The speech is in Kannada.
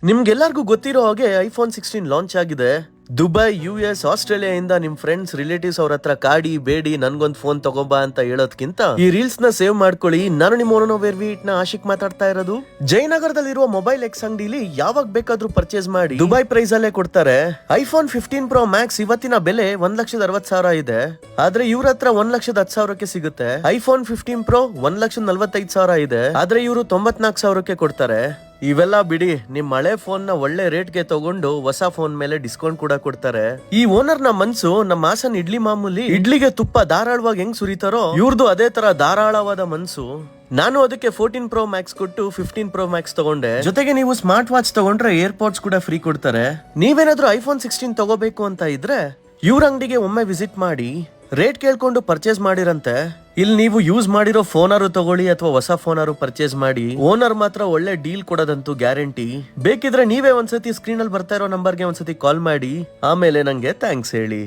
ನಿಮ್ಗೆಲ್ಲರಿಗೂ ಗೊತ್ತಿರೋ ಹಾಗೆ ಐಫೋನ್ 16 ಲಾಂಚ್ ಆಗಿದೆ. ದುಬೈ, US, ಆಸ್ಟ್ರೇಲಿಯಾ ಇಂದ ನಿಮ್ ಫ್ರೆಂಡ್ಸ್, ರಿಲೇಟಿವ್ಸ್ ಅವ್ರ ಹತ್ರ ಕಾಡಿ ಬೇಡಿ ನನ್ಗೊಂದ್ ಫೋನ್ ತಗೋಬಾ ಅಂತ ಹೇಳೋದ್ಕಿಂತ ಈ ರೀಲ್ಸ್ ನ ಸೇವ್ ಮಾಡ್ಕೊಳ್ಳಿ. ನಾನು ನಿಮ್ಮ ನ ಆಶಿಕ್ ಮಾತಾಡ್ತಾ ಇರೋದು. ಜಯನಗರದಲ್ಲಿರುವ ಮೊಬೈಲ್ ಎಕ್ಸ್ ಅಂಗಡಿಲಿ ಯಾವಾಗ ಬೇಕಾದ್ರೂ ಪರ್ಚೇಸ್ ಮಾಡಿ ದುಬೈ ಪ್ರೈಸ್ ಅಲ್ಲೇ ಕೊಡ್ತಾರೆ. ಐಫೋನ್ 15 Pro Max ಇವತ್ತಿನ ಬೆಲೆ 1,60,000 ಇದೆ. ಆದ್ರೆ ಇವ್ರ ಹತ್ರ 1,10,000ಕ್ಕೆ ಸಿಗುತ್ತೆ. ಐಫೋನ್ 15 Pro 1,45,000 ಇದೆ. ಆದ್ರೆ ಇವರು 94,000ಕ್ಕೆ ಕೊಡ್ತಾರೆ. ಇವೆಲ್ಲ ಬಿಡಿ, ನಿಮ್ ಹಳೆ ಫೋನ್ ನ ಒಳ್ಳೆ ರೇಟ್ಗೆ ತಗೊಂಡು ಹೊಸ ಫೋನ್ ಮೇಲೆ ಡಿಸ್ಕೌಂಟ್ ಕೂಡ ಕೊಡ್ತಾರೆ. ಈ ಓನರ್ ನ ಮನ್ಸು ನಮ್ಮ ಹಾಸನ್ ಇಡ್ಲಿ ಮಾಮೂಲಿ ಇಡ್ಲಿಗೆ ತುಪ್ಪ ಧಾರಾಳವಾಗಿ ಹೆಂಗ್ ಸುರಿತಾರೋ ಇವ್ರದ್ದು ಅದೇ ತರ ಧಾರಾಳವಾದ ಮನ್ಸು. ನಾನು ಅದಕ್ಕೆ 14 Pro Max ಕೊಟ್ಟು 15 Pro Max ತಗೊಂಡೆ. ಜೊತೆಗೆ ನೀವು ಸ್ಮಾರ್ಟ್ ವಾಚ್ ತಗೊಂಡ್ರೆ ಏರ್ಪೋರ್ಟ್ಸ್ ಕೂಡ ಫ್ರೀ ಕೊಡ್ತಾರೆ. ನೀವೇನಾದ್ರೂ ಐಫೋನ್ 16 ತಗೋಬೇಕು ಅಂತ ಇದ್ರೆ ಇವ್ರ ಅಂಗಡಿಗೆ ಒಮ್ಮೆ ವಿಸಿಟ್ ಮಾಡಿ, ರೇಟ್ ಕೇಳ್ಕೊಂಡು ಪರ್ಚೇಸ್ ಮಾಡಿರಂತೆ. ಇಲ್ಲಿ ನೀವು ಯೂಸ್ ಮಾಡಿರೋ ಫೋನಾರು ತಗೊಳ್ಳಿ ಅಥವಾ ಹೊಸ ಫೋನಾರು ಪರ್ಚೇಸ್ ಮಾಡಿ, ಓನರ್ ಮಾತ್ರ ಒಳ್ಳೆ ಡೀಲ್ ಕೊಡೋದಂತೂ ಗ್ಯಾರಂಟಿ. ಬೇಕಿದ್ರೆ ನೀವೇ ಒಂದ್ಸತಿ ಸ್ಕ್ರೀನ್ ಅಲ್ಲಿ ಬರ್ತಾ ಇರೋ ನಂಬರ್ಗೆ ಒಂದ್ಸತಿ ಕಾಲ್ ಮಾಡಿ, ಆಮೇಲೆ ನಂಗೆ ಥ್ಯಾಂಕ್ಸ್ ಹೇಳಿ.